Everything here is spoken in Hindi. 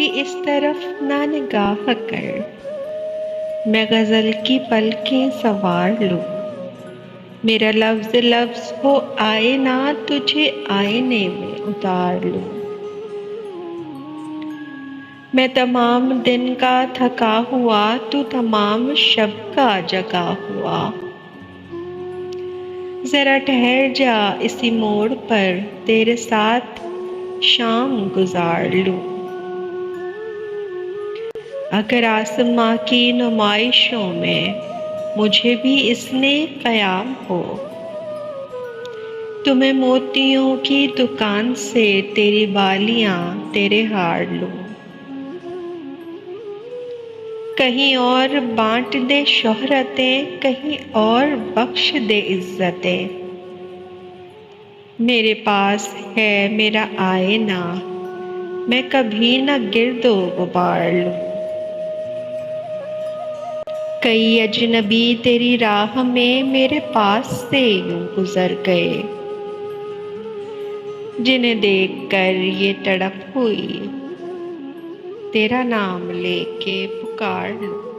भी इस तरफ ना निगाह कर, मैं गज़ल की पलकें सवार लूँ। मेरा लफ्ज़ लफ्ज़ हो आए ना, तुझे आईने में उतार लूँ। मैं तमाम दिन का थका हुआ, तू तमाम शब का जगा हुआ। ज़रा ठहर जा इसी मोड़ पर, तेरे साथ शाम गुजार लूँ। अगर आसमां की नुमाइशों में मुझे भी इसने क़याम हो, तुम्हें मोतियों की दुकान से तेरी बालियां तेरे हार लूं। कहीं और बांट दे शोहरतें, कहीं और बख्श दे इज्जतें। मेरे पास है मेरा आईना, मैं कभी न गिर्दो गुबार लूं। कई अजनबी तेरी राह में मेरे पास से यूं गुजर गए, जिन्हें देखकर ये तड़प हुई, तेरा नाम लेके पुकार लूं।